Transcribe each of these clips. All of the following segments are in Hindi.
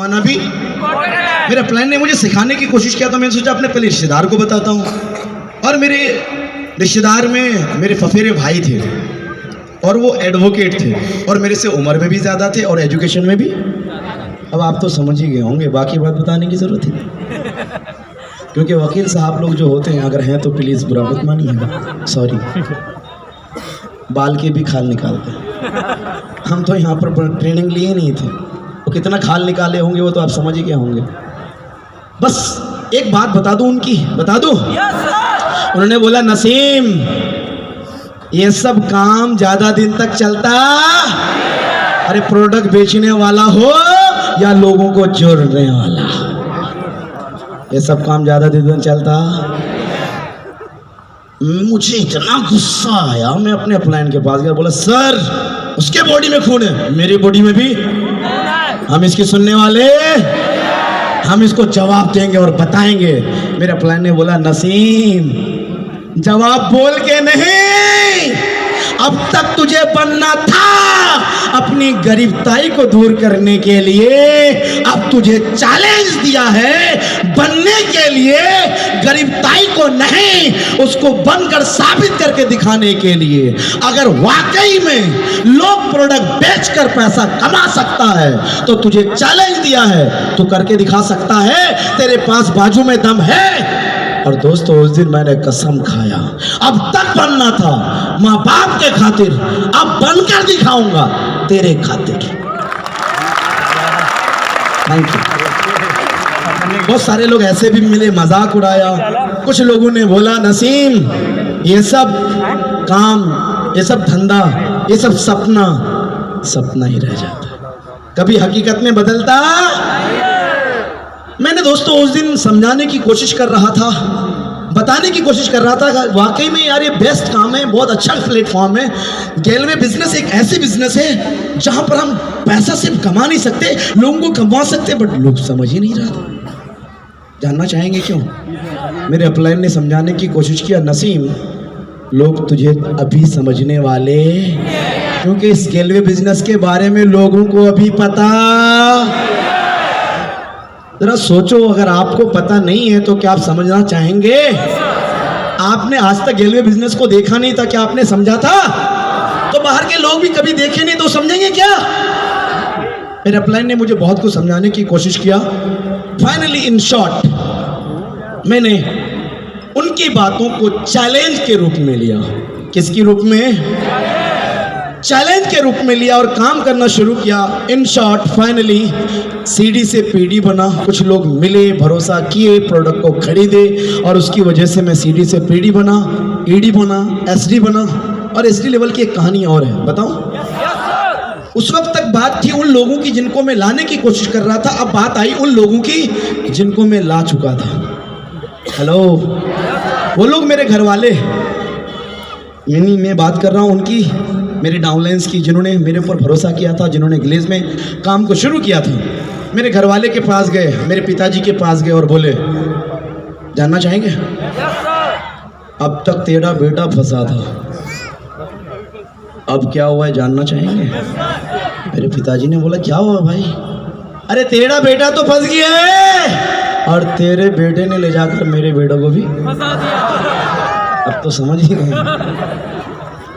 माना भी मेरे प्लान ने मुझे सिखाने की कोशिश किया, तो मैंने सोचा अपने पहले रिश्तेदार को बताता हूँ। और मेरे रिश्तेदार में मेरे फफेरे भाई थे और वो एडवोकेट थे और मेरे से उम्र में भी ज़्यादा थे और एजुकेशन में भी। अब आप तो समझ ही गए होंगे, बाकी बात बताने की ज़रूरत है, क्योंकि वकील साहब लोग जो होते हैं, अगर हैं तो प्लीज़ बुरा मत मानिएगा, सॉरी, बाल के भी खाल निकालते हैं। हम तो यहाँ पर ट्रेनिंग लिए नहीं थे, तो कितना खाल निकाले होंगे वो तो आप समझ ही गए होंगे। बस एक बात बता दूं उनकी, बता दूं? उन्होंने बोला, नसीम ये सब काम ज्यादा दिन तक चलता, अरे प्रोडक्ट बेचने वाला हो या लोगों को जोड़ने वाला, ये सब काम ज्यादा दिन तक चलता। मुझे इतना गुस्सा आया, मैं अपने अपलाइन के पास गया, बोला सर उसके बॉडी में खून है, मेरी बॉडी में भी, हम इसकी सुनने वाले, हम इसको जवाब देंगे और बताएंगे। मेरे अपलाइन ने बोला, नसीम जवाब बोल के नहीं, अब तक तुझे बनना था अपनी गरीबताई को दूर करने के लिए, अब तुझे चैलेंज दिया है बनने के लिए, गरीबताई को नहीं उसको बनकर साबित करके दिखाने के लिए। अगर वाकई में लोग प्रोडक्ट बेचकर पैसा कमा सकता है तो तुझे चैलेंज दिया है, तू करके दिखा सकता है, तेरे पास बाजू में दम है। और दोस्तों उस दिन मैंने कसम खाया, अब तक बनना था माँ बाप के खातिर, अब बनकर दिखाऊंगा तेरे खातिर। Thank you. बहुत सारे लोग ऐसे भी मिले, मजाक उड़ाया, कुछ लोगों ने बोला नसीम ये सब काम, ये सब धंधा, ये सब सपना सपना ही रह जाता, कभी हकीकत में बदलता। मैंने दोस्तों उस दिन समझाने की कोशिश कर रहा था, बताने की कोशिश कर रहा था, वाकई में यार ये बेस्ट काम है, बहुत अच्छा प्लेटफॉर्म है। गेलवे बिजनेस एक ऐसी बिजनेस है जहां पर हम पैसा सिर्फ कमा नहीं सकते, लोगों को कमा सकते, बट लोग समझ ही नहीं रहा। जानना चाहेंगे क्यों? मेरे अपलाइन ने समझाने की कोशिश किया, नसीम लोग तुझे अभी समझने वाले, क्योंकि इस गेलवे बिजनेस के बारे में लोगों को अभी पता। जरा सोचो, अगर आपको पता नहीं है तो क्या आप समझना चाहेंगे? आपने आज तक गेलवे बिजनेस को देखा नहीं था, क्या आपने समझा था? तो बाहर के लोग भी कभी देखे नहीं तो समझेंगे क्या? मेरे अपलाइन ने मुझे बहुत कुछ समझाने की कोशिश किया। फाइनली इन शॉर्ट मैंने उनकी बातों को चैलेंज के रूप में लिया। किसके रूप में? चैलेंज के रूप में लिया और काम करना शुरू किया। इन शॉर्ट फाइनली सीडी से पीडी बना, कुछ लोग मिले, भरोसा किए, प्रोडक्ट को खरीदे और उसकी वजह से मैं सीडी से पीडी बना, ईडी बना, एसडी बना। और एसडी लेवल की एक कहानी और है, बताऊं? उस वक्त तक बात थी उन लोगों की जिनको मैं लाने की कोशिश कर रहा था, अब बात आई उन लोगों की जिनको मैं ला चुका था। हेलो, वो लोग मेरे घर वाले, यानी मैं बात कर रहा हूं उनकी, मेरे डाउनलाइंस की, जिन्होंने मेरे ऊपर भरोसा किया था, जिन्होंने ग्लेज में काम को शुरू किया था। मेरे घर वाले के पास गए, मेरे पिताजी के पास गए और बोले, जानना चाहेंगे? अब तक तेरा बेटा फंसा था, अब क्या हुआ है जानना चाहेंगे? मेरे पिताजी ने बोला, क्या हुआ भाई? अरे तेरा बेटा तो फंस गया है और तेरे बेटे ने ले जाकर मेरे बेटों को भी फंसा दिया। अब तो समझ ही गए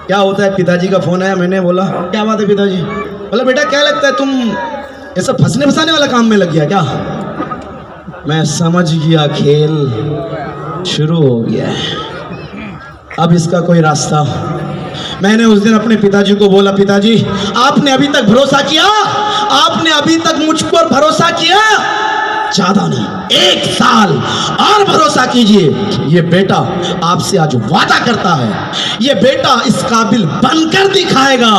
क्या होता है। पिताजी का फोन आया, मैंने बोला क्या बात है पिताजी? बोला बेटा क्या लगता है तुम ये सब फंसने फंसाने वाला काम में लग गया क्या? मैं समझ गया, खेल शुरू हो गया है, अब इसका कोई रास्ता। मैंने उस दिन अपने पिताजी को बोला, पिताजी आपने अभी तक भरोसा किया, आपने अभी तक मुझ पर भरोसा किया, ज्यादा नहीं 1 साल और भरोसा कीजिए, ये बेटा आपसे आज वादा करता है, ये बेटा इस काबिल बनकर दिखाएगा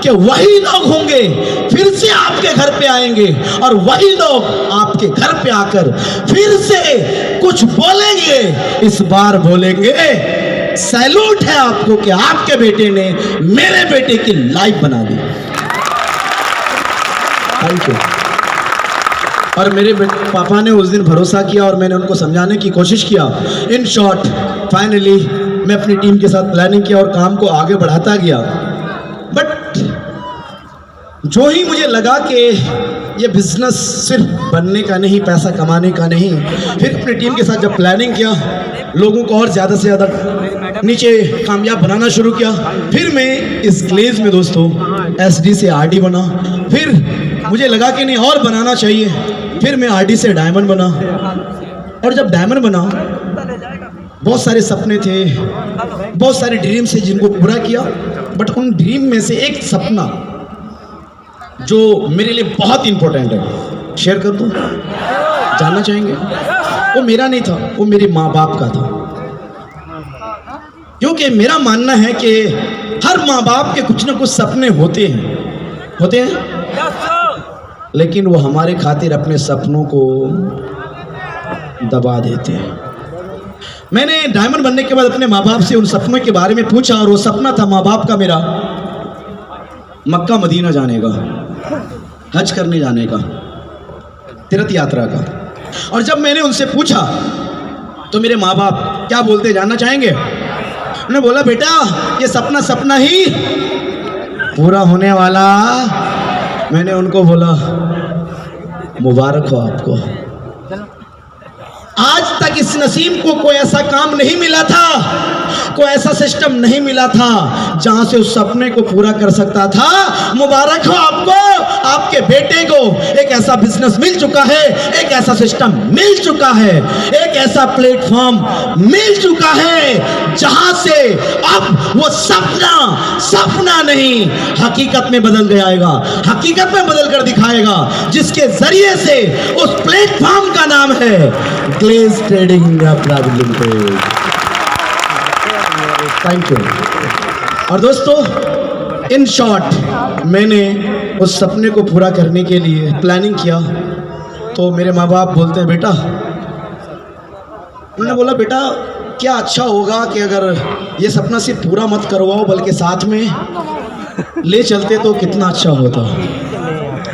कि वही लोग होंगे फिर से आपके घर पे आएंगे और वही लोग आपके घर पे आकर फिर से कुछ बोलेंगे। इस बार बोलेंगे सैल्यूट है आपको कि आपके बेटे ने मेरे बेटे की लाइफ बना दी। Thank you. और मेरे पापा ने उस दिन भरोसा किया और मैंने उनको समझाने की कोशिश किया। इन शॉर्ट फाइनली मैं अपनी टीम के साथ प्लानिंग किया और काम को आगे बढ़ाता गया। बट जो ही मुझे लगा कि ये बिजनेस सिर्फ बनने का नहीं, पैसा कमाने का नहीं। फिर अपनी टीम के साथ जब प्लानिंग किया, लोगों को और ज़्यादा से ज़्यादा नीचे कामयाब बनाना शुरू किया। फिर मैं इस ग्लेज में दोस्तों SD से RD बना। फिर मुझे लगा कि नहीं और बनाना चाहिए। फिर मैं RD से डायमंड बना। और जब डायमंड बना, बहुत सारे सपने थे, बहुत सारे ड्रीम से जिनको पूरा किया। बट उन ड्रीम में से एक सपना जो मेरे लिए बहुत इंपॉर्टेंट है, शेयर कर दूं, जानना चाहेंगे? वो मेरा नहीं था, वो मेरे माँ बाप का था। क्योंकि मेरा मानना है कि हर माँ बाप के कुछ ना कुछ सपने होते हैं, लेकिन वो हमारे खातिर अपने सपनों को दबा देते हैं। मैंने डायमंड बनने के बाद अपने माँ बाप से उन सपनों के बारे में पूछा, और वो सपना था माँ बाप का मेरा मक्का मदीना जाने का, हज करने जाने का, तीर्थ यात्रा का। और जब मैंने उनसे पूछा तो मेरे माँ बाप क्या बोलते जानना चाहेंगे? उन्होंने बोला, बेटा ये सपना ही पूरा होने वाला। मैंने उनको बोला, मुबारक हो आपको। आज तक इस नसीम को कोई ऐसा काम नहीं मिला था, कोई ऐसा सिस्टम नहीं मिला था जहां से उस सपने को पूरा कर सकता था। मुबारक हो आपको, आपके बेटे को एक ऐसा बिजनेस मिल चुका है, एक ऐसा सिस्टम मिल चुका है, एक ऐसा प्लेटफॉर्म मिल चुका है जहां से अब वो सपना नहीं हकीकत में बदल जाएगा, हकीकत में बदल कर दिखाएगा, जिसके जरिए से उस प्लेटफॉर्म का नाम है Glaze Trading Private Limited. Thank you. और दोस्तों, इन शॉर्ट मैंने उस सपने को पूरा करने के लिए प्लानिंग किया। तो मेरे माँ बाप बोलते हैं, बेटा, मैंने बोला, बेटा क्या अच्छा होगा कि अगर ये सपना सिर्फ पूरा मत करवाओ बल्कि साथ में ले चलते तो कितना अच्छा होता।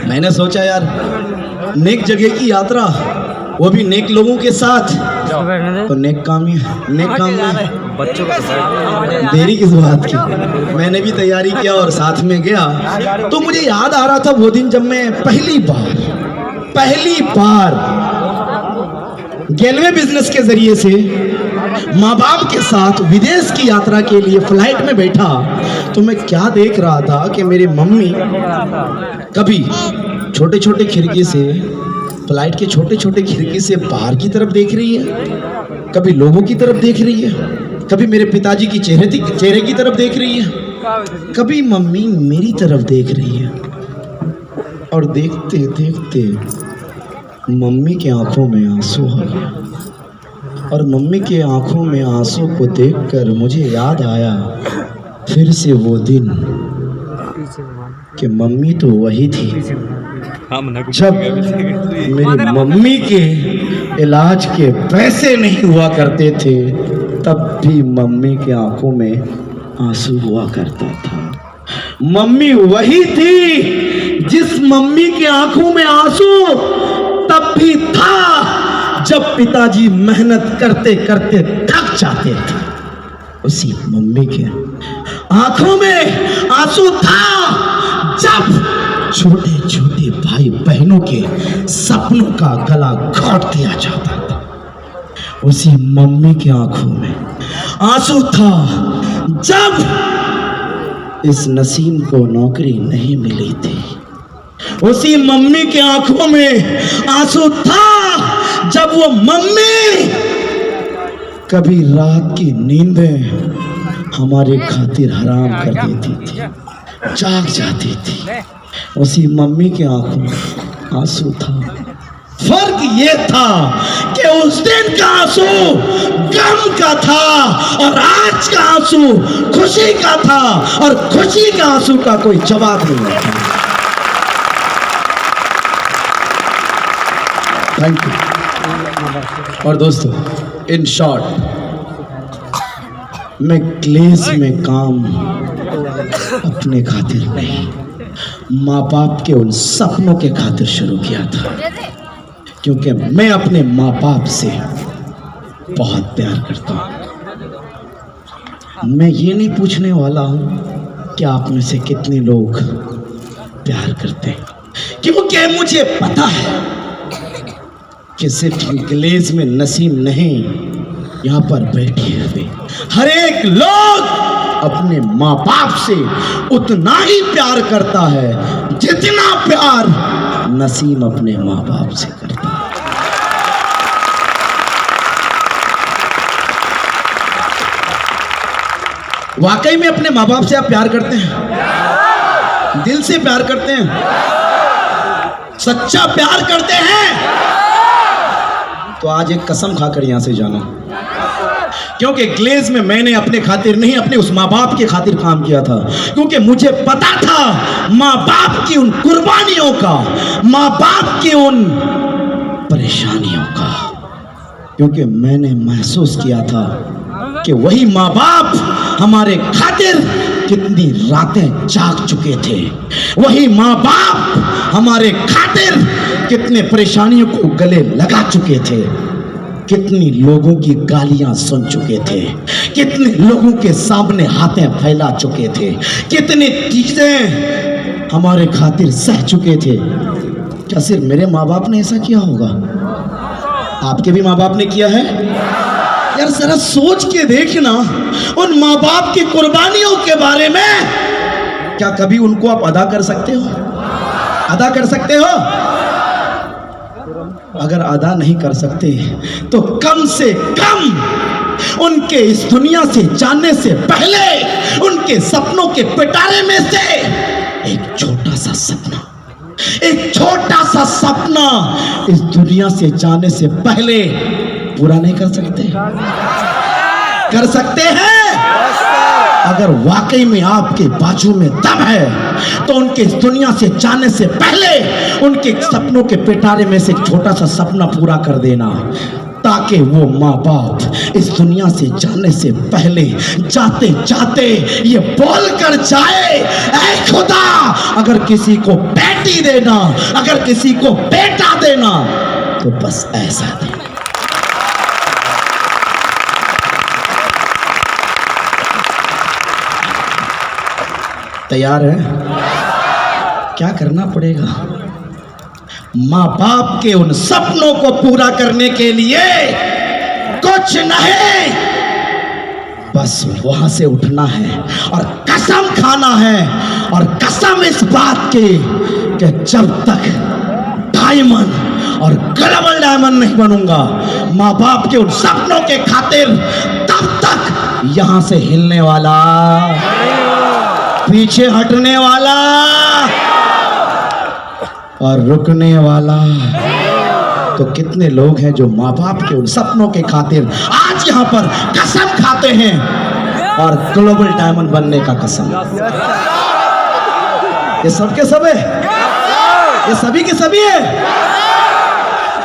मैंने सोचा यार, नेक जगह की यात्रा, वो भी नेक लोगों के साथ, तो नेक काम में बच्चों को देरी किस बात की। मैंने भी तैयारी किया और साथ में गया। तो मुझे याद आ रहा था वो दिन जब मैं पहली बार गेलवे बिजनेस के जरिए से माँ बाप के साथ विदेश की यात्रा के लिए फ्लाइट में बैठा। तो मैं क्या देख रहा था कि मेरी मम्मी कभी छोटे छोटे खिड़की से, फ्लाइट के छोटे छोटे खिड़की से बाहर की तरफ देख रही है, कभी लोगों की तरफ देख रही है, कभी मेरे पिताजी की चेहरे की तरफ देख रही है, कभी मम्मी मेरी तरफ देख रही है। और देखते देखते मम्मी के आंखों में आंसू आ गया। और मम्मी के आंखों में आंसू को देखकर मुझे याद आया फिर से वो दिन कि मम्मी तो वही थी जब मेरी मम्मी के इलाज के पैसे नहीं हुआ करते थे, तब भी मम्मी के आंखों में आंसू हुआ करता था। मम्मी वही थी जिस मम्मी के आंखों में आंसू तब भी था जब पिताजी मेहनत करते करते थक जाते थे। उसी मम्मी के आंखों में आंसू था जब छोटे छोटे भाई बहनों के सपनों का गला घोट दिया जाता था। उसी मम्मी की आंखों में आंसू था जब इस नसीम को नौकरी नहीं मिली थी। उसी मम्मी की आंखों में आंसू था जब वो मम्मी कभी रात की नींदें हमारे खातिर हराम कर देती थी, जाग जाती थी। उसी मम्मी के आंखों में आंसू था। फर्क ये था कि उस दिन का आंसू गम का था और आज का आंसू खुशी का था, और खुशी का आंसू का कोई जवाब नहीं था। Thank you. और दोस्तों, इन शॉर्ट मैं क्लेस में काम अपने खातिर नहीं, माँ बाप के उन सपनों के खातिर शुरू किया था, क्योंकि मैं अपने माँ बाप से बहुत प्यार करता हूँ। मैं ये नहीं पूछने वाला हूँ कि आप में से कितने लोग प्यार करते हैं। क्योंकि मुझे पता है कि सिर्फ ग्लेज में नसीम नहीं, यहाँ पर बैठे हुए हर एक लोग अपने माँ बाप से उतना ही प्यार करता है जितना प्यार नसीम अपने माँ बाप से करता है। वाकई में अपने माँ बाप से आप प्यार करते हैं? दिल से प्यार करते हैं? सच्चा प्यार करते हैं? तो आज एक कसम खाकर यहां से जाना, क्योंकि ग्लेज में मैंने अपने खातिर नहीं, अपने उस माँ बाप के खातिर काम किया था। क्योंकि मुझे पता था माँ बाप की उन कुर्बानियों का, माँ बाप की उन परेशानियों का, क्योंकि मैंने महसूस किया था कि वही माँ बाप हमारे खातिर कितनी रातें जाग चुके थे, वही माँ बाप हमारे खातिर कितने परेशानियों को गले लगा चुके थे, कितनी लोगों की गालियां सुन चुके थे, कितने लोगों के सामने हाथें फैला चुके थे, कितनी चीजें हमारे खातिर सह चुके थे। क्या सिर्फ मेरे माँ बाप ने ऐसा किया होगा? आपके भी माँ बाप ने किया है? यार जरा सोच के देखना उन माँ बाप की कुर्बानियों के बारे में। क्या कभी उनको आप अदा कर सकते हो? अदा कर सकते हो? अगर अदा नहीं कर सकते तो कम से कम उनके इस दुनिया से जाने से पहले उनके सपनों के पिटारे में से एक छोटा सा सपना, एक छोटा सा सपना इस दुनिया से जाने से पहले पूरा नहीं कर सकते? कर सकते हैं? अगर वाकई में आपके बाजू में दम है तो उनके इस दुनिया से जाने से पहले उनके सपनों के पिटारे में से एक छोटा सा सपना पूरा कर देना, ताकि वो माँ बाप इस दुनिया से जाने से पहले जाते जाते ये बोल कर जाए, ऐ खुदा अगर किसी को बेटी देना, अगर किसी को बेटा देना तो बस ऐसा देना। तैयार है? क्या करना पड़ेगा? माँ बाप के उन सपनों को पूरा करने के लिए कुछ नहीं, बस वहां से उठना है और कसम खाना है, और कसम इस बात की कि जब तक डायमंड और ग्लोबल डायमंड नहीं बनूंगा माँ बाप के उन सपनों के खातिर, तब तक यहां से हिलने वाला, पीछे हटने वाला और रुकने वाला तो कितने लोग हैं जो माँ बाप के उन सपनों के खातिर आज यहाँ पर कसम खाते हैं, और ग्लोबल डायमंड बनने का कसम। ये सबके सब है, ये सभी के सभी है।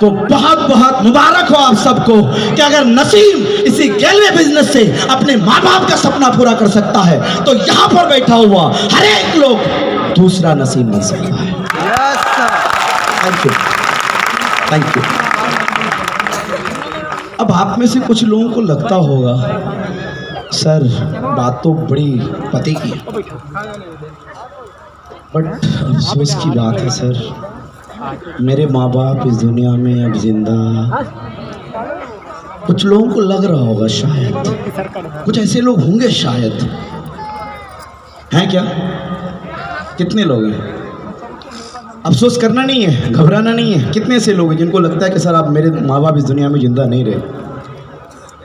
तो बहुत बहुत मुबारक हो आप सबको कि अगर नसीम इसी गैलवे बिजनेस से अपने माँ बाप का सपना पूरा कर सकता है तो यहाँ पर बैठा हुआ हर एक लोग दूसरा नसीम बन सकता है। Thank you, thank you. अब आप में से कुछ लोगों को लगता होगा सर बात तो बड़ी पते की है, बट अफसोस की बात है सर, मेरे माँ बाप इस दुनिया में अब जिंदा। कुछ लोगों को लग रहा होगा शायद, कुछ ऐसे लोग होंगे शायद, हैं क्या? कितने लोग हैं? अफसोस करना नहीं है, घबराना नहीं है। कितने ऐसे लोग हैं जिनको लगता है कि सर आप मेरे माँ बाप इस दुनिया में जिंदा नहीं रहे?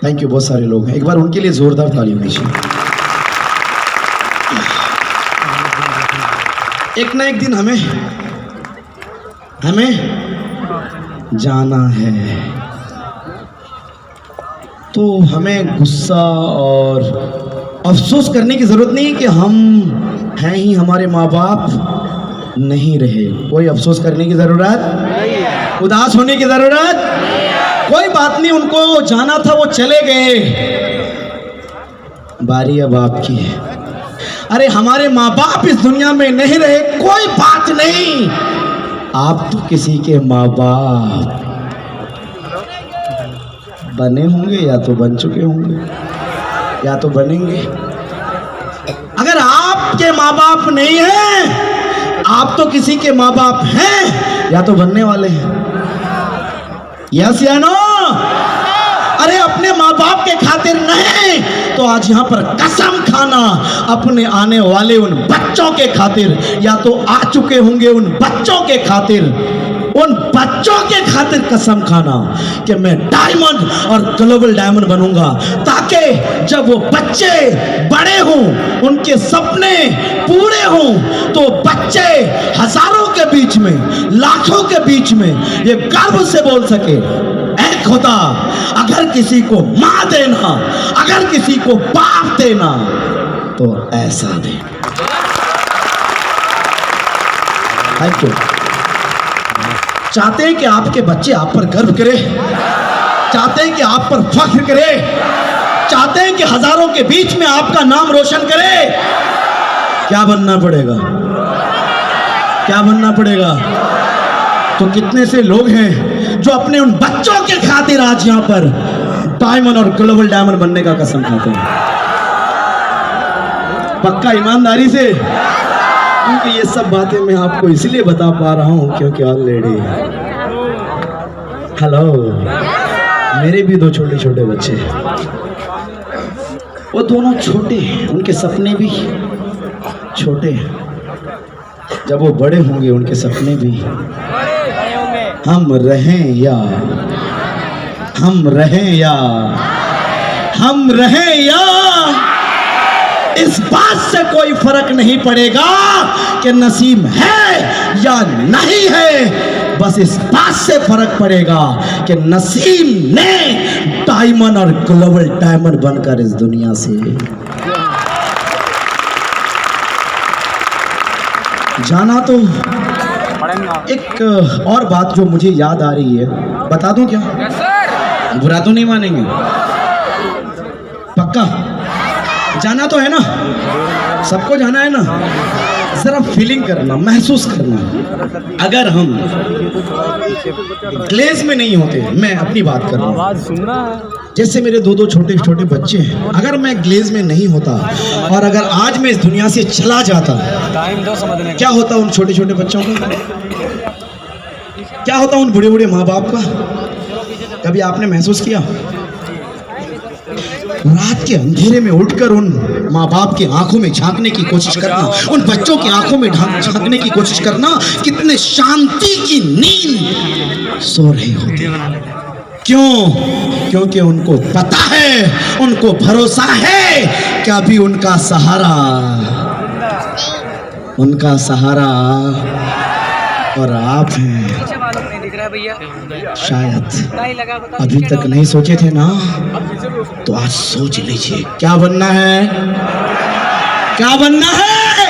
थैंक यू, बहुत सारे लोग हैं। एक बार उनके लिए जोरदार ताली होनी चाहिए। एक ना एक दिन हमें जाना है, तो हमें गुस्सा और अफसोस करने की ज़रूरत नहीं कि हम हैं ही, हमारे माँ बाप नहीं रहे। कोई अफसोस करने की ज़रूरत, उदास होने की ज़रूरत कोई बात नहीं। उनको जाना था, वो चले गए, बारी अब आपकी है। अरे हमारे माँ बाप इस दुनिया में नहीं रहे, कोई बात नहीं, आप तो किसी के माँ बाप बने होंगे, या तो बन चुके होंगे, या तो बनेंगे। अगर आपके माँ बाप नहीं हैं आप तो किसी के माँ बाप हैं या तो बनने वाले हैं। यस या नो? अरे अपने माँ बाप के खातिर नहीं तो आज यहाँ पर कसम खाना अपने आने वाले उन बच्चों के खातिर, या तो आ चुके होंगे उन बच्चों के खातिर, उन बच्चों के खातिर कसम खाना कि मैं डायमंड और ग्लोबल डायमंड बनूंगा, ताकि जब वो बच्चे बड़े हों, उनके सपने पूरे हों, तो बच्चे हजारों के बीच में, लाखों के बीच में ये गर्व से बोल सके, ऐ खुदा अगर किसी को मां देना, अगर किसी को बाप देना तो ऐसा दे। Thank you. चाहते हैं कि आपके बच्चे आप पर गर्व करें, चाहते हैं कि आप पर फख्र करें, चाहते हैं कि हजारों के बीच में आपका नाम रोशन करें। क्या बनना पड़ेगा? क्या बनना पड़ेगा? तो कितने से लोग हैं जो अपने उन बच्चों के खातिर आज यहां पर डायमंड और ग्लोबल डायमंड बनने का कसम खाते हैं, पक्का ईमानदारी से। क्योंकि ये सब बातें मैं आपको इसलिए बता पा रहा हूं क्योंकि ऑलरेडी हेलो मेरे भी दो छोटे छोटे बच्चे, वो दोनों छोटे, उनके सपने भी छोटे, जब वो बड़े होंगे उनके सपने भी हम रहें या हम रहें या हम रहें या, इस बात से कोई फर्क नहीं पड़ेगा कि नसीब है या नहीं है, बस इस बात से फर्क पड़ेगा कि नसीब ने डायमंड और ग्लोबल डायमंड बनकर इस दुनिया से जाना। तो एक और बात जो मुझे याद आ रही है, बता दूं क्या? बुरा तो नहीं मानेंगे? पक्का जाना तो है ना? सबको जाना है ना? जरा फीलिंग करना, महसूस करना। अगर हम ग्लेज में नहीं होते, मैं अपनी बात कर रहा हूं, जैसे मेरे दो दो छोटे छोटे बच्चे हैं, अगर मैं ग्लेज में नहीं होता और अगर आज मैं इस दुनिया से चला जाता, क्या होता उन छोटे छोटे बच्चों का? क्या होता उन बूढ़े बूढ़े माँ बाप का? कभी आपने महसूस किया? रात के अंधेरे में उठकर उन माँ बाप की आंखों में झांकने की कोशिश करना, उन बच्चों की आंखों में झांकने की कोशिश करना, कितने शांति की नींद सो रहे होते। क्यों? क्योंकि उनको पता है, उनको भरोसा है कि अभी उनका सहारा और आप हैं। शायद अभी तक नहीं सोचे थे ना, तो आज सोच लीजिए क्या बनना है, क्या बनना है।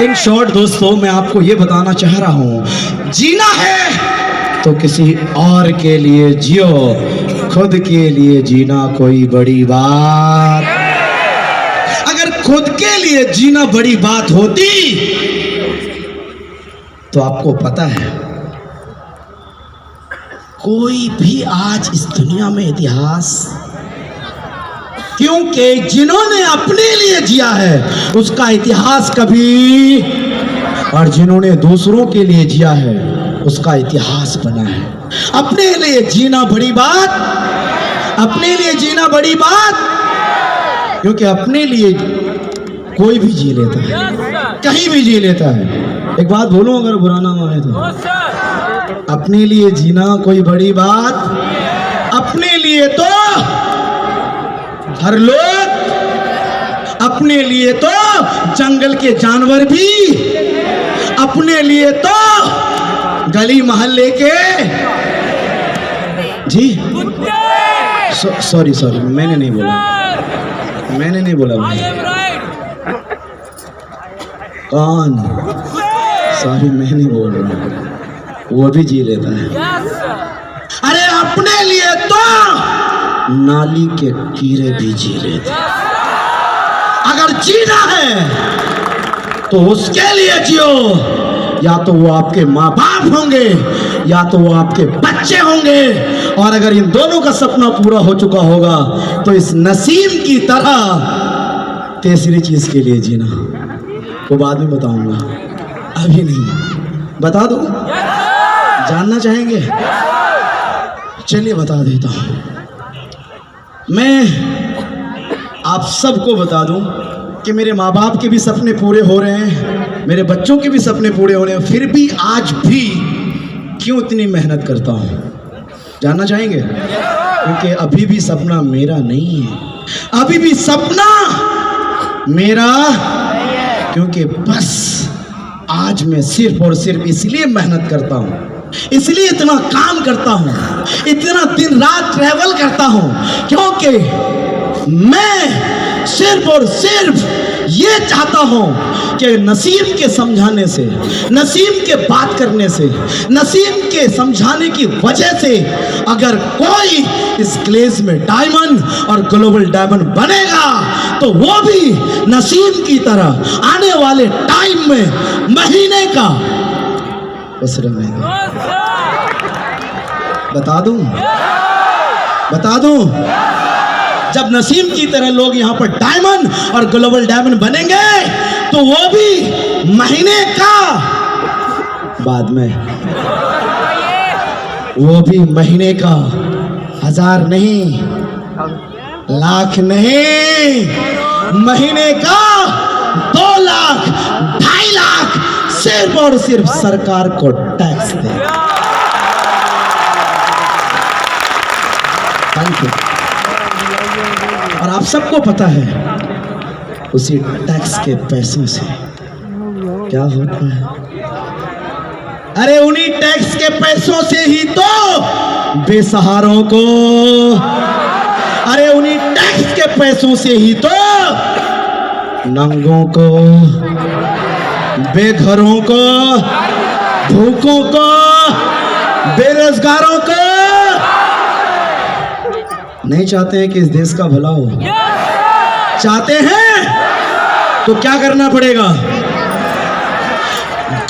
इन शॉर्ट दोस्तों मैं आपको ये बताना चाह रहा हूं, जीना है तो किसी और के लिए जियो, खुद के लिए जीना कोई बड़ी बात। अगर खुद के लिए जीना बड़ी बात होती तो आपको पता है कोई भी आज इस दुनिया में इतिहास, क्योंकि जिन्होंने अपने लिए जिया है उसका इतिहास कभी, और जिन्होंने दूसरों के लिए जिया है उसका इतिहास बना है। अपने लिए जीना बड़ी बात, अपने लिए जीना बड़ी बात, क्योंकि अपने लिए कोई भी जी लेता है, कहीं भी जी लेता है। एक बात बोलूं अगर बुरा ना माने तो, अपने लिए जीना कोई बड़ी बात, अपने लिए तो हर लोग, अपने लिए तो जंगल के जानवर भी, अपने लिए तो गली मोहल्ले के जी सॉरी मैंने नहीं बोला भाई। कौन? सॉरी मैं नहीं बोल रहा, वो भी जी लेता है। अरे अपने लिए तो नाली के कीड़े भी जी लेते हैं। अगर जीना है तो उसके लिए जियो, या तो वो आपके माँ बाप होंगे या तो वो आपके बच्चे होंगे, और अगर इन दोनों का सपना पूरा हो चुका होगा तो इस नसीम की तरह तीसरी चीज के लिए जीना, वो बाद में बताऊंगा। अभी नहीं, बता दूं? जानना चाहेंगे? चलिए बता देता हूं। मैं आप सबको बता दूं कि मेरे माँ बाप के भी सपने पूरे हो रहे हैं, मेरे बच्चों के भी सपने पूरे हो रहे हैं, फिर भी आज भी क्यों इतनी मेहनत करता हूं? जानना चाहेंगे? क्योंकि अभी भी सपना मेरा नहीं है, अभी भी सपना मेरा, क्योंकि बस आज मैं सिर्फ और सिर्फ इसलिए मेहनत करता हूं, इसलिए इतना काम करता हूं, इतना दिन रात ट्रैवल करता हूं, क्योंकि मैं सिर्फ और सिर्फ ये चाहता हूं कि नसीम के समझाने से, नसीम के बात करने से, नसीम के समझाने की वजह से अगर कोई इस ग्लेज में डायमंड और ग्लोबल डायमंड बनेगा तो वो भी नसीम की तरह आने वाले टाइम में महीने का बता दूं जब नसीम की तरह लोग यहाँ पर डायमंड और ग्लोबल डायमंड बनेंगे तो वो भी महीने का, बाद में वो भी महीने का 1000 नहीं, लाख नहीं, महीने का 2 लाख 2.5 लाख सिर्फ और सिर्फ सरकार को टैक्स दे। Thank you. और आप सबको पता है उसी टैक्स के पैसों से क्या होता है? अरे उन्हीं टैक्स के पैसों से ही तो बेसहारों को, अरे उन्हीं टैक्स के पैसों से ही तो नंगों को, बेघरों को, भूखों को, बेरोजगारों को, नहीं चाहते हैं कि इस देश का भला हो, चाहते हैं तो क्या करना पड़ेगा?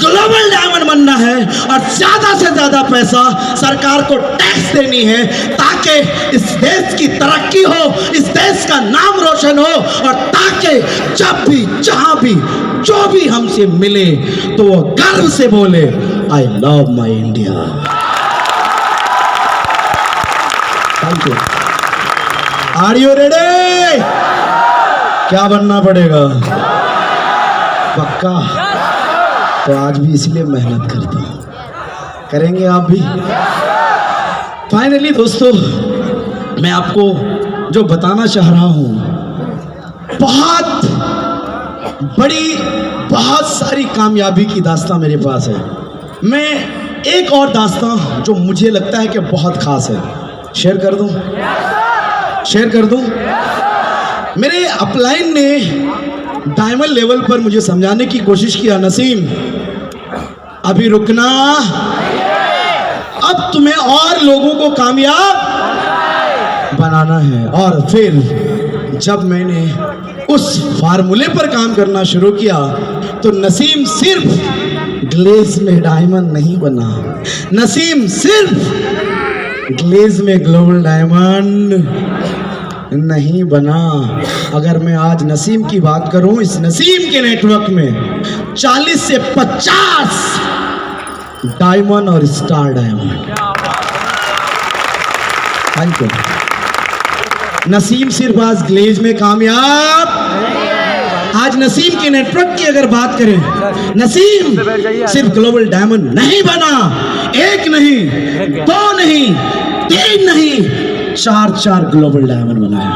ग्लोबल डायमंड बनना है और ज्यादा से ज्यादा पैसा सरकार को टैक्स देनी है ताकि इस देश की तरक्की हो, इस देश का नाम रोशन हो, और ताकि जब भी जहां भी जो भी हमसे मिले तो वो गर्व से बोले I love my India. Thank you. Are you ready? क्या बनना पड़ेगा? पक्का? तो आज भी इसलिए मेहनत करता हूं, करेंगे आप भी? फाइनली दोस्तों, मैं आपको जो बताना चाह रहा हूं, बहुत बड़ी, बहुत सारी कामयाबी की दास्तां मेरे पास है। मैं एक और दास्तां जो मुझे लगता है कि बहुत खास है, शेयर कर दूं? शेयर कर दूं? मेरे अपलाइन ने डायमंड लेवल पर मुझे समझाने की कोशिश किया, नसीम अभी रुकना, अब तुम्हें और लोगों को कामयाब बनाना है। और फिर जब मैंने उस फार्मूले पर काम करना शुरू किया तो नसीम सिर्फ ग्लेज में डायमंड नहीं बना, नसीम सिर्फ ग्लेज में ग्लोबल डायमंड नहीं बना। अगर मैं आज नसीम की बात करूं, इस नसीम के नेटवर्क में 40 से 50 डायमंड और star diamond. Thank you. Naseem सिर्फ आज ग्लेज में कामयाब, आज नसीम के नेटवर्क की अगर बात करें, नसीम सिर्फ ग्लोबल डायमंड नहीं बना, 1 नहीं, 2 नहीं, 3 नहीं, 4 ग्लोबल डायमंड बनाया।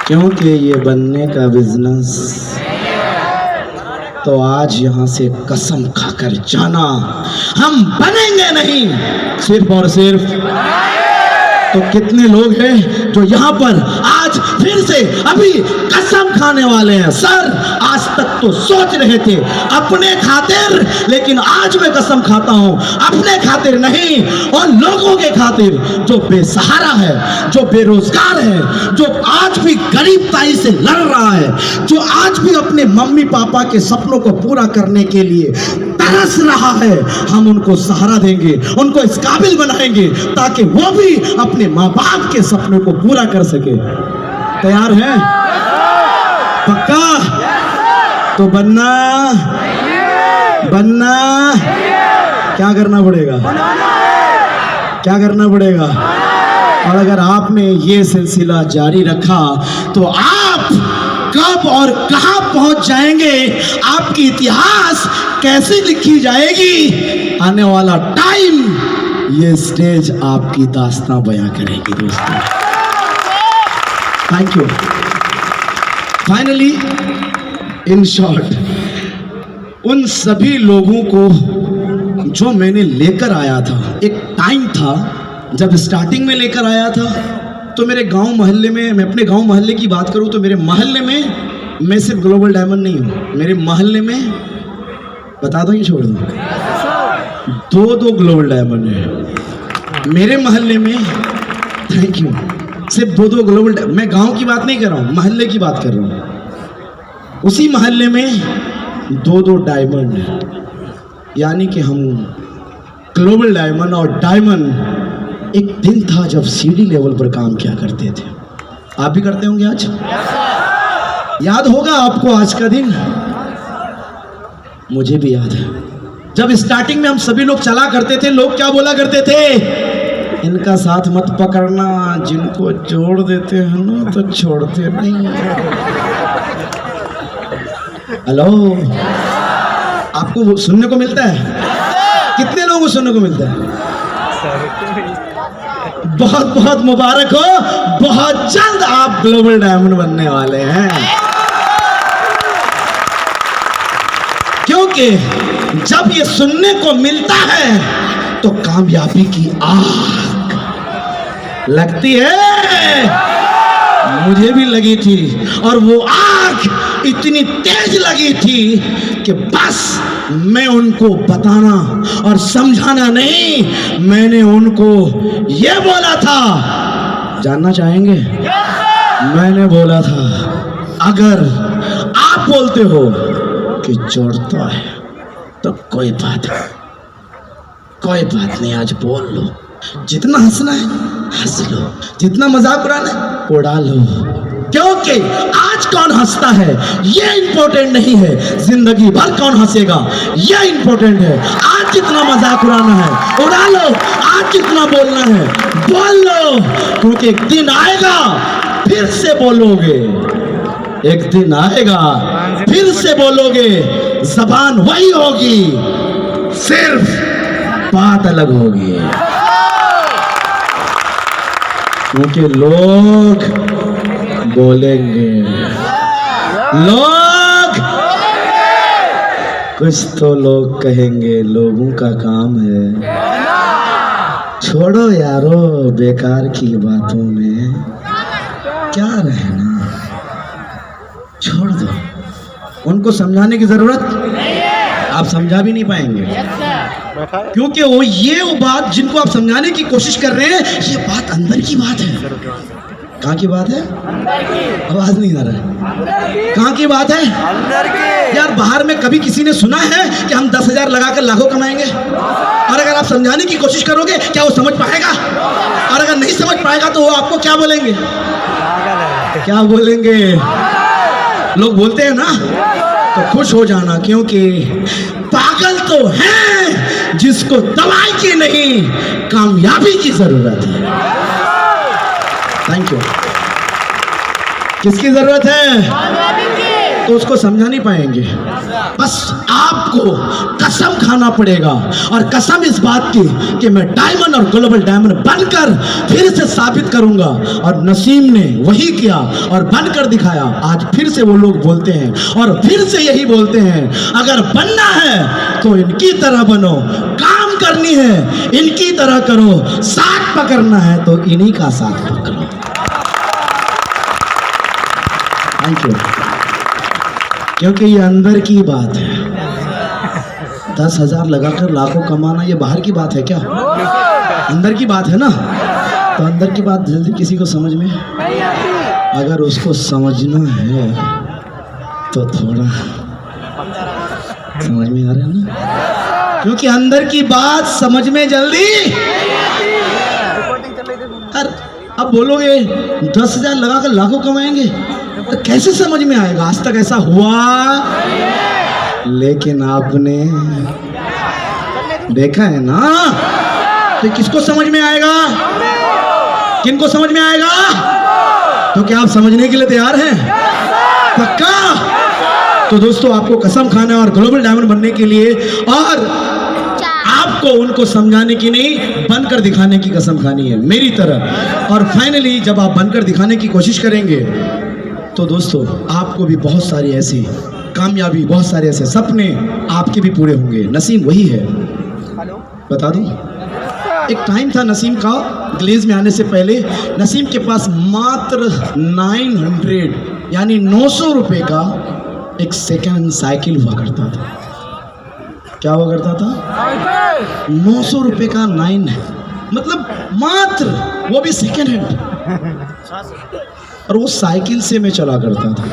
क्योंकि ये बनने का बिजनेस, तो आज यहां से कसम खाकर जाना, हम बनेंगे नहीं, सिर्फ और सिर्फ। तो कितने लोग हैं जो यहाँ पर आज फिर से अभी कसम खाने वाले हैं? सर, आज तक तो सोच रहे थे अपने खातिर, लेकिन आज मैं कसम खाता हूँ अपने खातिर नहीं, और लोगों के खातिर जो बेसहारा है, जो बेरोजगार है, जो आज भी गरीबताई से लड़ रहा है, जो आज भी अपने मम्मी पापा के सपनों को पूरा करने के लिए तरस रहा है, हम उनको सहारा देंगे, उनको इस काबिल बनाएंगे ताकि वो भी अपने माँ बाप के सपनों को पूरा कर सके। तैयार हैं? पक्का? तो बनना क्या करना पड़ेगा? क्या करना पड़ेगा? और अगर आपने ये सिलसिला जारी रखा तो आप कब और कहां पहुंच जाएंगे, आपकी इतिहास कैसे लिखी जाएगी, आने वाला टाइम ये स्टेज आपकी दास्तां बयां करेगी दोस्तों। Thank you. Finally in short, उन सभी लोगों को जो मैंने लेकर आया था, एक टाइम था जब स्टार्टिंग में लेकर आया था, तो मेरे गांव मोहल्ले में, मैं अपने गांव मोहल्ले की बात करूं तो मेरे मोहल्ले में मैं सिर्फ ग्लोबल डायमंड नहीं हूं, मेरे मोहल्ले में बता दो, ये छोड़ दो, दो ग्लोबल डायमंड है मेरे मोहल्ले में। Thank you. सिर्फ दो ग्लोबल, मैं गांव की बात नहीं कर रहा हूं, मोहल्ले की बात कर रहा हूं। उसी मोहल्ले में दो डायमंड है, यानी कि हम ग्लोबल डायमंड और डायमंड। एक दिन था जब सीडी लेवल पर काम किया करते थे, आप भी करते होंगे आज, याद होगा आपको आज का दिन? मुझे भी याद है, जब स्टार्टिंग में हम सभी लोग चला करते थे, लोग क्या बोला करते थे? इनका साथ मत पकड़ना, जिनको जोड़ देते हैं ना तो छोड़ते नहीं। हेलो, आपको सुनने को मिलता है? कितने लोगों को सुनने को मिलता है? बहुत बहुत मुबारक हो, बहुत जल्द आप ग्लोबल डायमंड बनने वाले हैं। क्योंकि जब ये सुनने को मिलता है तो कामयाबी की आग लगती है। मुझे भी लगी थी, और वो आग इतनी तेज लगी थी कि बस मैं उनको बताना और समझाना नहीं, मैंने उनको ये बोला था, जानना चाहेंगे? मैंने बोला था अगर आप बोलते हो कि जोड़ता है तो कोई बात नहीं, आज बोल लो, जितना हंसना है हंस लो, जितना मजाक उड़ाना है उड़ा लो, क्योंकि आज कौन हंसता है ये इंपॉर्टेंट नहीं है, जिंदगी भर कौन हंसेगा ये इंपॉर्टेंट है। आज जितना मजाक उड़ाना है उड़ा लो, आज जितना बोलना है बोल लो, क्योंकि एक दिन आएगा फिर से बोलोगे, एक दिन आएगा फिर से बोलोगे, जबान वही होगी, सिर्फ बात अलग होगी, क्योंकि लोग बोलेंगे, कुछ तो लोग कहेंगे, लोगों का काम है। छोड़ो यारो बेकार की बातों में क्या रहना, छोड़ दो, उनको समझाने की जरूरत आप समझा भी नहीं पाएंगे, क्योंकि वो बात जिनको आप समझाने की कोशिश कर रहे हैं, ये बात अंदर की बात है। कहाँ की बात है? आवाज नहीं आ रहा है। कहाँ की बात है? अंदर की। यार बाहर में कभी किसी ने सुना है कि हम 10,000 लगाकर लाखों कमाएंगे? और अगर आप समझाने की कोशिश करोगे क्या वो समझ पाएगा? और अगर नहीं समझ पाएगा तो वो आपको क्या बोलेंगे? क्या बोलेंगे? लोग बोलते हैं ना, तो खुश हो जाना, क्योंकि पागल तो है जिसको दवाई की नहीं कामयाबी की जरूरत है। Thank you. किसकी जरूरत है? तो उसको समझा नहीं पाएंगे, बस आपको कसम खाना पड़ेगा, और कसम इस बात की कि मैं डायमंड और ग्लोबल डायमंड बनकर फिर से साबित करूंगा, और नसीम ने वही किया और बनकर दिखाया। आज फिर से वो लोग बोलते हैं और फिर से यही बोलते हैं, अगर बनना है तो इनकी तरह बनो, काम करनी है इनकी तरह करो, साथ पकड़ना है तो इन्हीं का साथ पकड़ो। Thank you. क्योंकि ये अंदर की बात है, 10,000 लगाकर लाखों कमाना ये बाहर की बात है क्या? अंदर की बात है ना, तो अंदर की बात जल्दी किसी को समझ में, अगर उसको समझना है तो थोड़ा समझ में आ रहा है ना, क्योंकि अंदर की बात समझ में जल्दी। अब बोलोगे 10,000 लगाकर लाखों कमाएंगे, तो कैसे समझ में आएगा? आज तक ऐसा हुआ, लेकिन आपने देखा है ना, तो किसको समझ में आएगा? किनको समझ में आएगा? तो क्या आप समझने के लिए तैयार हैं? पक्का? तो दोस्तों, आपको कसम खाना है और ग्लोबल डायमंड बनने के लिए, और आपको उनको समझाने की नहीं, बनकर दिखाने की कसम खानी है मेरी तरह। और फाइनली जब आप बनकर दिखाने की कोशिश करेंगे तो दोस्तों, आपको भी बहुत सारी ऐसी कामयाबी, बहुत सारे ऐसे सपने आपके भी पूरे होंगे। नसीम वही है, बता दूं, एक टाइम था नसीम का, ग्लेज में आने से पहले नसीम के पास मात्र 900 यानी 900 रुपए का एक सेकेंड हैंड साइकिल हुआ करता था। क्या हुआ करता था? 900 रुपए का 9, मतलब मात्र, वो भी सेकेंड हैंड, और वो साइकिल से मैं चला करता था।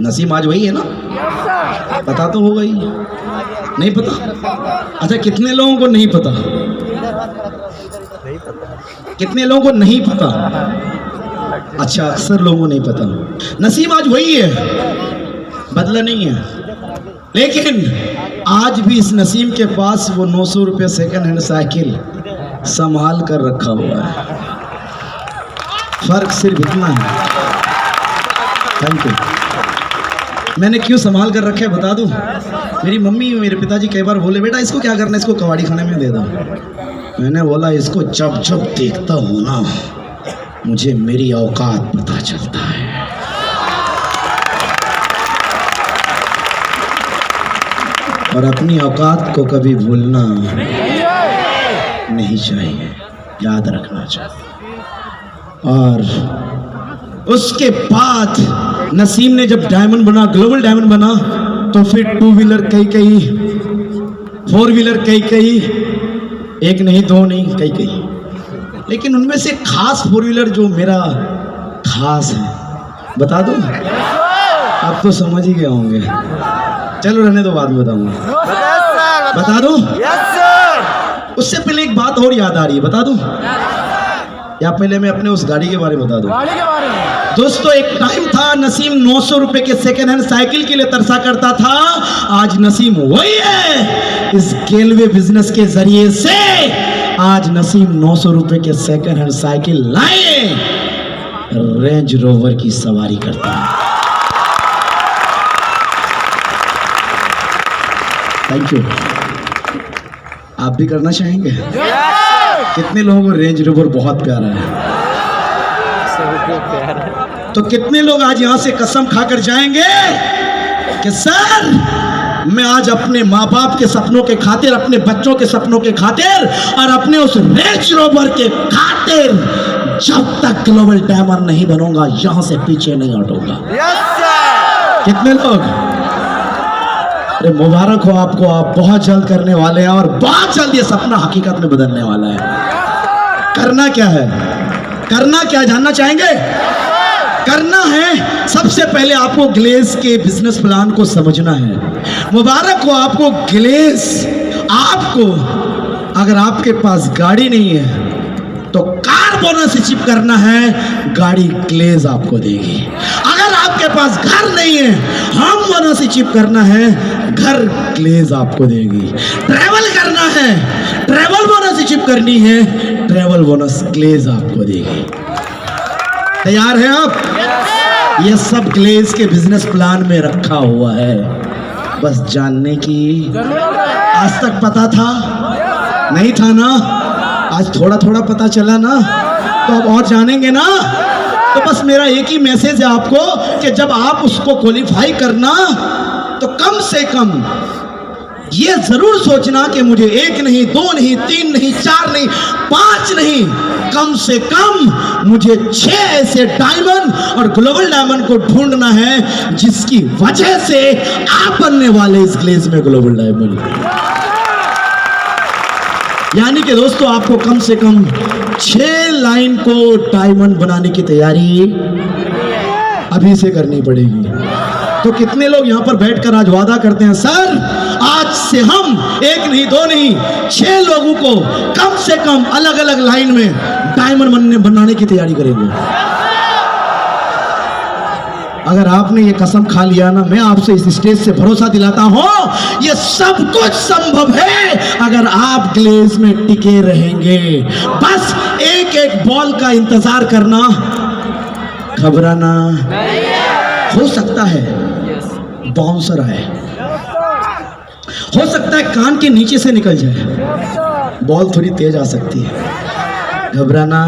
नसीम आज वही है ना? पता तो होगा ही, नहीं पता? अच्छा, कितने लोगों को नहीं पता? कितने लोगों को नहीं पता? अच्छा, अक्सर लोगों को नहीं पता। नसीम आज वही है, बदला नहीं है। लेकिन आज भी इस नसीम के पास वो 900 रुपये सेकेंड हैंड साइकिल संभाल कर रखा हुआ है। फर्क सिर्फ इतना है। Thank you. मैंने क्यों संभाल कर रखा है बता दूं? मेरी मम्मी, मेरे पिताजी कई बार बोले, बेटा इसको क्या करना है, इसको कबाड़ी खाने में दे दो। मैंने बोला, इसको जब जब देखता हूं ना, मुझे मेरी औकात पता चलता है। और अपनी औकात को कभी भूलना नहीं चाहिए, याद रखना चाहिए। और उसके बाद नसीम ने जब डायमंड बना, ग्लोबल डायमंड बना, तो फिर 2 व्हीलर कई, 4 व्हीलर कई, एक नहीं, 2 नहीं, कई। लेकिन उनमें से खास 4 व्हीलर जो मेरा खास है, बता दूं? आप तो समझ ही गए होंगे, चलो रहने दो, बाद में बताऊंगा। बता दूं? उससे पहले एक बात और याद आ रही है, बता दूं? या पहले मैं अपने उस गाड़ी के बारे में बता दूं? दोस्तों, एक टाइम था नसीम 900 रुपए के सेकेंड हैंड साइकिल के लिए तरसा करता था। आज नसीम वही है। इस गेलवे बिजनेस के जरिए से आज नसीम 900 रुपए के सेकेंड हैंड साइकिल लाए, रेंज रोवर की सवारी करता है। Thank you. आप भी करना चाहेंगे? कितने लोगों को रेंज रोवर बहुत प्यारा है? तो कितने लोग आज यहां से कसम खाकर जाएंगे कि सर, मैं आज अपने माँ बाप के सपनों के खातिर, अपने बच्चों के सपनों के खातिर और अपने उस रेंज रोवर के खातिर जब तक ग्लोबल डायमंड नहीं बनूंगा, यहां से पीछे नहीं हटूंगा। कितने लोग? अरे मुबारक हो आपको, आप बहुत जल्द करने वाले हैं और बहुत जल्द ये सपना हकीकत में बदलने वाला है। करना क्या है? करना क्या जानना चाहेंगे? करना है, सबसे पहले आपको ग्लेज के बिजनेस प्लान को समझना है। मुबारक हो आपको ग्लेज। आपको, अगर आपके पास गाड़ी नहीं है तो कार बोनस अचीव करना है, गाड़ी ग्लेज आपको देगी। अगर आपके पास घर नहीं है, हम बोनस अचीव करना है, घर ग्लेज आपको देगी। ट्रैवल करना है, ट्रैवल बोनस अचीव करनी है, ट्रैवल बोनस ग्लेज आपको देगी। तैयार हैं आप? ये सब ग्लेज के बिजनेस प्लान में रखा हुआ है, बस जानने की। आज तक पता था? नहीं था ना? आज थोड़ा थोड़ा पता चला ना, तो अब और जानेंगे ना। तो बस मेरा एक ही मैसेज है आपको कि जब आप उसको क्वालिफाई करना, तो कम से कम ये जरूर सोचना कि मुझे 1 नहीं, 2 नहीं, 3 नहीं, 4 नहीं, 5 नहीं, कम से कम मुझे 6 ऐसे डायमंड और ग्लोबल डायमंड को ढूंढना है, जिसकी वजह से आप बनने वाले इस ग्लेज में ग्लोबल डायमंड। यानी कि दोस्तों, आपको कम से कम 6 लाइन को डायमंड बनाने की तैयारी अभी से करनी पड़ेगी। तो कितने लोग यहाँ पर बैठकर आज वादा करते हैं, सर आज से हम 1 नहीं, 2 नहीं, 6 लोगों को कम से कम अलग अलग लाइन में डायमंड बनाने की तैयारी करेंगे? अगर आपने ये कसम खा लिया ना, मैं आपसे इस स्टेज से भरोसा दिलाता हूं, ये सब कुछ संभव है अगर आप ग्लेज में टिके रहेंगे। बस एक एक बॉल का इंतजार करना, घबराना। हो सकता है बाउंसर आए, हो सकता है कान के नीचे से निकल जाए, बॉल थोड़ी तेज आ सकती है, घबराना।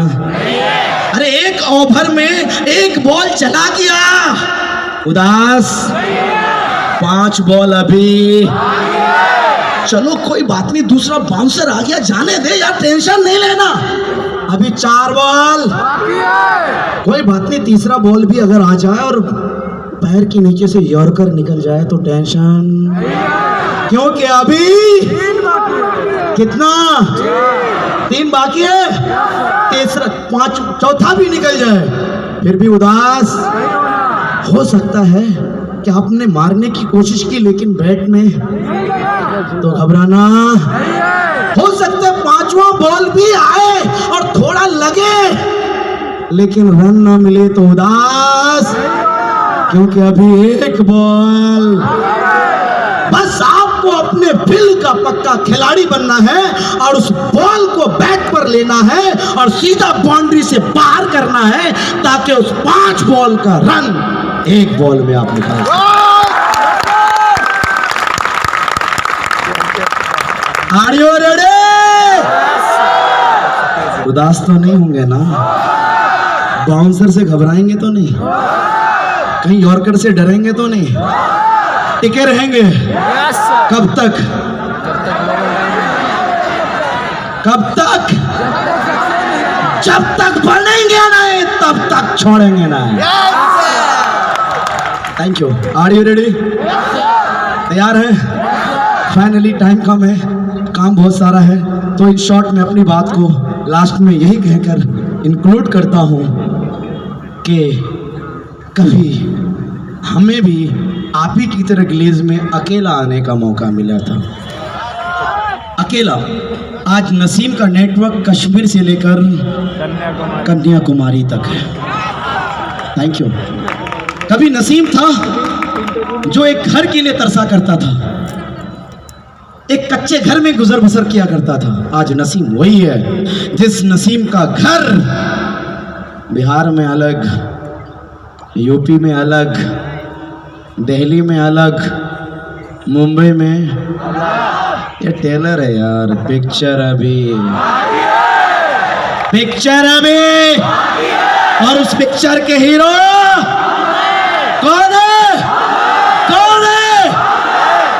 अरे एक ओवर में एक बॉल चला गया, उदास। 5 बॉल अभी, चलो कोई बात नहीं, दूसरा बाउंसर आ गया, जाने दे यार, टेंशन नहीं लेना। अभी 4 बॉल, कोई बात नहीं, तीसरा बॉल भी अगर आ जाए और पैर के नीचे से यॉर्कर निकल जाए तो टेंशन, क्योंकि अभी कितना 3 बाकी है, तीसरा 5 चौथा भी निकल जाए फिर भी उदास। हो सकता है कि आपने मारने की कोशिश की लेकिन बैट में, तो घबराना। हो सकता है 5वां बॉल भी आए और थोड़ा लगे लेकिन रन ना मिले तो उदास, क्योंकि अभी 1 बॉल। बस आपको अपने दिल का पक्का खिलाड़ी बनना है और उस बॉल को बैट पर लेना है और सीधा बाउंड्री से बाहर करना है, ताकि उस 5 बॉल का रन 1 बॉल में आप निकाल सकें। Are you ready? उदास तो नहीं होंगे ना? बाउंसर से घबराएंगे तो नहीं? कहीं यॉर्कर से डरेंगे तो नहीं? टिके रहेंगे? कब तक? कब तक? जब तक बनेंगे नहीं तब तक छोड़ेंगे नहीं। Thank you. Are you ready? तैयार है? फाइनली टाइम कम है, काम बहुत सारा है, तो इन शॉर्ट में अपनी बात को लास्ट में यही कहकर इंक्लूड करता हूं कि कभी हमें भी आप ही की तरह ग्लेज में अकेला आने का मौका मिला था। अकेला। आज नसीम का नेटवर्क कश्मीर से लेकर कन्याकुमारी तक है। Thank you. कभी नसीम था जो एक घर के लिए तरसा करता था, एक कच्चे घर में गुजर बसर किया करता था। आज नसीम वही है जिस नसीम का घर बिहार में अलग, यूपी में अलग, दिल्ली में अलग, मुंबई में। ये टेलर है यार। पिक्चर अभी और उस पिक्चर के हीरो कौन है? कौन है?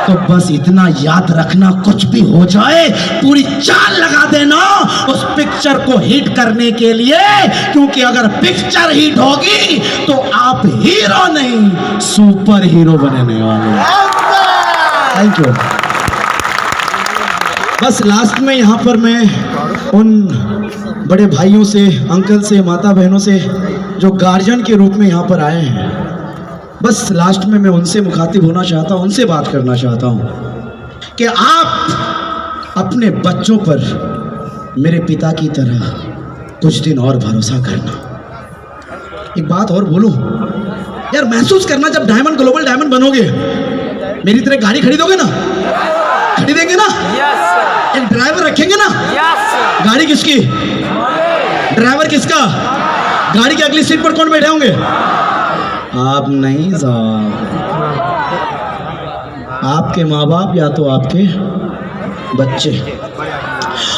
तो बस इतना याद रखना, कुछ भी हो जाए पूरी चाल लगा देना उस पिक्चर को हिट करने के लिए, क्योंकि अगर पिक्चर हिट होगी तो आप हीरो नहीं सुपर हीरो बनने वाले। Thank you. बस लास्ट में यहाँ पर मैं उन बड़े भाइयों से, अंकल से, माता बहनों से जो गार्जियन के रूप में यहाँ पर आए हैं, बस लास्ट में मैं उनसे मुखातिब होना चाहता हूँ, उनसे बात करना चाहता हूँ कि आप अपने बच्चों पर मेरे पिता की तरह कुछ दिन और भरोसा करना। एक बात और बोलूं यार, महसूस करना जब डायमंड ग्लोबल डायमंड बनोगे, मेरी तरह गाड़ी खरीदोगे ना, खरीदेंगे ना, एक ड्राइवर रखेंगे ना। गाड़ी किसकी? ड्राइवर किसका? गाड़ी की अगली सीट पर कौन बैठे होंगे? आप नहीं साहब, आपके माँ बाप या तो आपके बच्चे।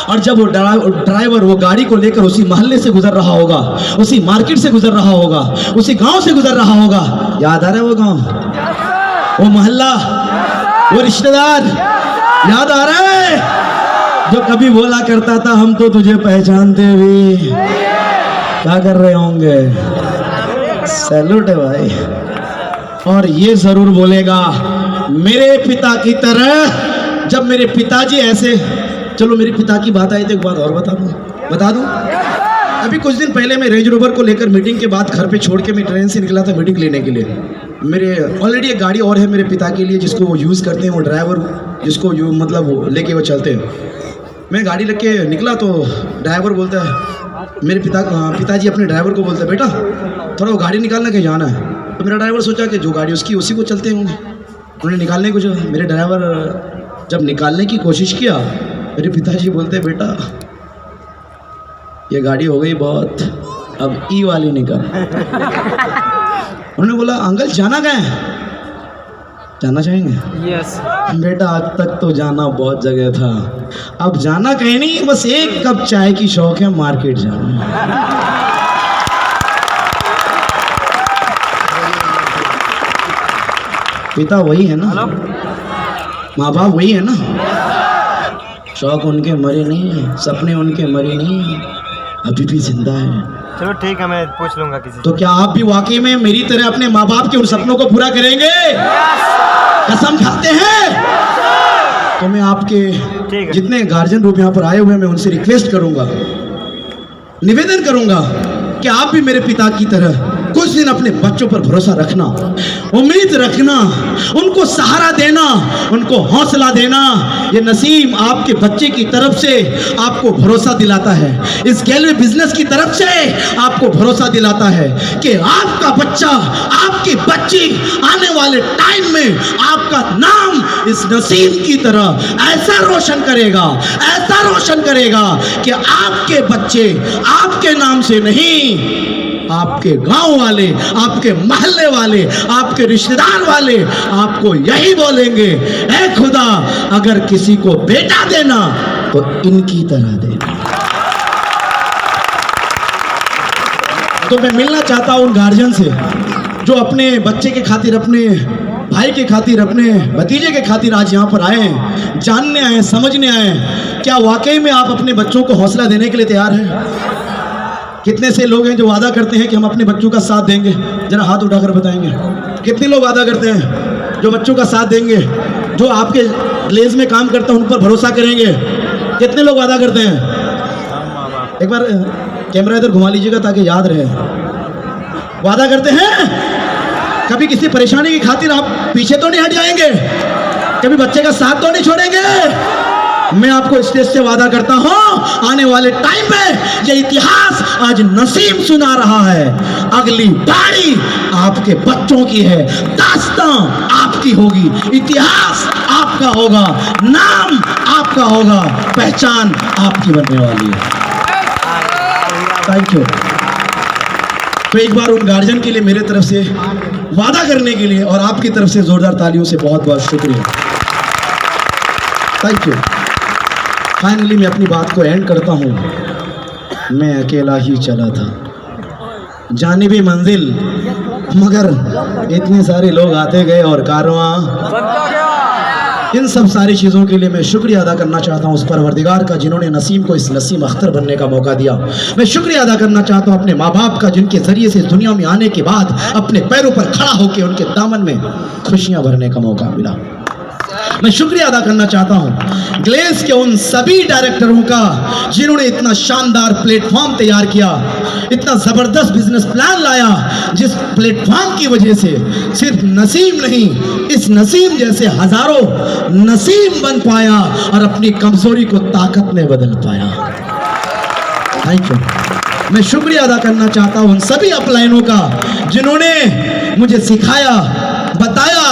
और जब वो ड्राइवर वो गाड़ी को लेकर उसी मोहल्ले से गुजर रहा होगा, उसी मार्केट से गुजर रहा होगा, उसी गांव से गुजर रहा होगा, याद आ रहा है वो गांव, वो मोहल्ला, वो रिश्तेदार याद आ रहा है जो कभी बोला करता था हम तो तुझे पहचानते भी। क्या कर रहे होंगे? सैल्यूट है भाई। और ये जरूर बोलेगा मेरे पिता की तरह, जब मेरे पिताजी ऐसे, चलो मेरे पिता की बात आई तो एक बात और बता दूं। अभी कुछ दिन पहले मैं रेंज रोवर को लेकर मीटिंग के बाद घर पे छोड़ के मैं ट्रेन से निकला था मीटिंग लेने के लिए। मेरे ऑलरेडी एक गाड़ी और है मेरे पिता के लिए जिसको वो यूज़ करते हैं, वो ड्राइवर जिसको मतलब लेके वो चलते हैं। मैं गाड़ी लेके निकला तो ड्राइवर बोलता है, मेरे पिताजी अपने ड्राइवर को बोलते हैं, बेटा थोड़ा वो गाड़ी निकालना के जाना है। तो मेरा ड्राइवर सोचा कि जो गाड़ी उसकी उसी को चलते होंगे। उन्होंने निकालने को जो मेरे ड्राइवर जब निकालने की कोशिश किया, मेरे पिताजी बोलते बेटा ये गाड़ी हो गई बहुत, अब ई वाली निकाल। उन्होंने बोला अंकल जाना कहाँ है, जाना चाहेंगे? यस बेटा आज तक तो जाना बहुत जगह था, अब जाना कहीं नहीं, बस एक कप चाय की शौक है, मार्केट जाना। पिता वही है ना, माँ बाप वही है ना, शौक उनके मरे नहीं, सपने उनके मरे नहीं, अभी भी जिंदा है। चलो ठीक है, मैं पूछ लूंगा किसी। तो क्या आप भी वाकई में मेरी तरह अपने माँ बाप के उन सपनों को पूरा करेंगे? कसम खाते हैं? तो मैं आपके जितने गार्जियन रूप यहाँ पर आए हुए हैं, मैं उनसे रिक्वेस्ट करूंगा, निवेदन करूंगा कि आप भी मेरे पिता की तरह कुछ दिन अपने बच्चों पर भरोसा रखना, उम्मीद रखना, उनको सहारा देना, उनको हौसला देना। ये नसीम आपके बच्चे की तरफ से आपको भरोसा दिलाता है, इस गैलरी बिजनेस की तरफ से आपको भरोसा दिलाता है कि आपका बच्चा, आपकी बच्ची आने वाले टाइम में आपका नाम इस नसीम की तरह ऐसा रोशन करेगा, ऐसा रोशन करेगा कि आपके बच्चे आपके नाम से नहीं, आपके गांव वाले, आपके मोहल्ले वाले, आपके रिश्तेदार वाले आपको यही बोलेंगे, ऐ खुदा अगर किसी को बेटा देना तो इनकी तरह देना। तो मैं मिलना चाहता हूं उन गार्जियन से जो अपने बच्चे के खातिर, अपने भाई के खातिर, अपने भतीजे के खातिर आज यहाँ पर आए हैं, जानने आए, समझने आए। क्या वाकई में आप अपने बच्चों को हौसला देने के लिए तैयार हैं? कितने से लोग हैं जो वादा करते हैं कि हम अपने बच्चों का साथ देंगे? जरा हाथ उठाकर बताएंगे कितने लोग वादा करते हैं जो बच्चों का साथ देंगे, जो आपके ग्लेज में काम करते हैं उन पर भरोसा करेंगे? कितने लोग वादा करते हैं? एक बार कैमरा इधर घुमा लीजिएगा ताकि याद रहे। वादा करते हैं? कभी किसी परेशानी की खातिर आप पीछे तो नहीं हट जाएंगे? कभी बच्चे का साथ तो नहीं छोड़ेंगे? मैं आपको स्टेज से वादा करता हूं, आने वाले टाइम में ये इतिहास आज नसीम सुना रहा है, अगली बारी आपके बच्चों की है, दास्तां आपकी होगी, इतिहास आपका होगा, नाम आपका होगा, पहचान आपकी बनने वाली है। Thank you. तो एक बार उन गार्जियन के लिए मेरे तरफ से वादा करने के लिए और आपकी तरफ से जोरदार तालियों से बहुत बहुत शुक्रिया। Thank you. फाइनली मैं अपनी बात को एंड करता हूँ। मैं अकेला ही चला था जानिबी मंजिल, मगर इतने सारे लोग आते गए और कारवां। इन सब सारी चीज़ों के लिए मैं शुक्रिया अदा करना चाहता हूँ उस परवरदिगार का जिन्होंने नसीम को इस नसीम अख्तर बनने का मौका दिया। मैं शुक्रिया अदा करना चाहता हूँ अपने माँ बाप का जिनके ज़रिए से दुनिया में आने के बाद अपने पैरों पर खड़ा होकर उनके दामन में खुशियाँ भरने का मौका मिला। मैं शुक्रिया अदा करना चाहता हूं ग्लेज के उन सभी डायरेक्टरों का जिन्होंने इतना शानदार प्लेटफॉर्म तैयार किया, इतना जबरदस्त बिजनेस प्लान लाया, जिस प्लेटफॉर्म की वजह से सिर्फ नसीम नहीं, इस नसीम जैसे हजारों नसीम बन पाया और अपनी कमजोरी को ताकत में बदल पाया। Thank you. मैं शुक्रिया अदा करना चाहता हूं उन सभी अपलाइनों का जिन्होंने मुझे सिखाया, बताया,